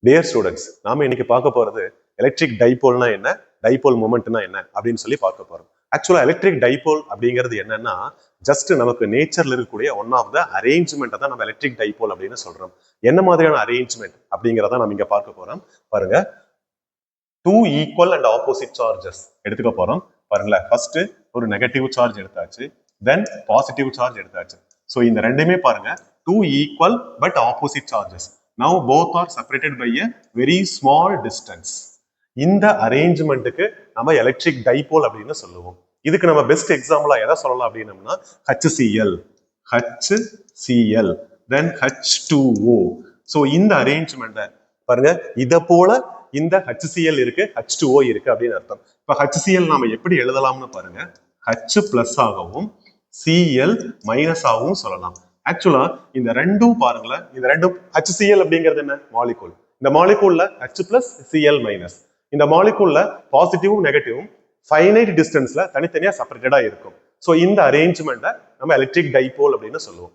Dear students, நாம இன்னைக்கு பார்க்க போறது எலக்ட்ரிக் டைபோல்னா என்ன, டைபோல் மொமெண்ட்னா என்ன அப்படின்னு சொல்லி பார்க்க போறோம். ஆக்சுவலா எலக்ட்ரிக் டைபோல் அப்படிங்கிறது என்னன்னா, ஜஸ்ட் நமக்கு நேச்சர்ல இருக்கக்கூடிய ஒன் ஆஃப் த அரேஞ்ச்மெண்ட் தான் நம்ம எலக்ட்ரிக் டைபோல் அப்படின்னு சொல்றோம். என்ன மாதிரியான அரேஞ்ச்மெண்ட் அப்படிங்கிறத நம்ம இங்க பார்க்க போறோம். பாருங்க, two equal and opposite charges எடுத்துக்க போறோம். பாருங்களேன், ஃபர்ஸ்ட் ஒரு நெகட்டிவ் சார்ஜ் எடுத்தாச்சு, தென் பாசிட்டிவ் சார்ஜ் எடுத்தாச்சு. ஸோ இந்த ரெண்டுமே பாருங்க, two equal but opposite charges. Now both are separated by a very small distance. இந்த அரேஞ்ச்மெண்ட்டுக்கு நம்ம எலக்ட்ரிக் டைபோல் அப்படின்னு சொல்லுவோம். இதுக்கு நம்ம பெஸ்ட் எக்ஸாம்பிளா எதை சொல்லலாம் அப்படின்னம்னா HCl, then H2O. ஸோ இந்த அரேஞ்ச்மெண்ட்டை பாருங்க, இதை போல இந்த HCl இருக்கு, H2O இருக்கு அப்படின்னு அர்த்தம். இப்ப HCl நாம எப்படி எழுதலாம்னு பாருங்க, H பிளஸ் ஆகவும் Cl மைனஸ் ஆகவும் சொல்லலாம். ஆக்சுவலா இந்த ரெண்டும் பாருங்களேன், இந்த ரெண்டும் HCl அப்படிங்கிறது என்ன, மாலிகூல். இந்த மாலிகூல்ல H பிளஸ் Cl மைனஸ். இந்த மாலிகூல்ல பாசிட்டிவும் நெகட்டிவும் ஃபைனைட் டிஸ்டன்ஸ்ல தனித்தனியா செப்பரேட்டடா இருக்கும். ஸோ இந்த அரேஞ்ச்மெண்ட்டை நம்ம எலக்ட்ரிக் டைபோல் அப்படின்னு சொல்லுவோம்.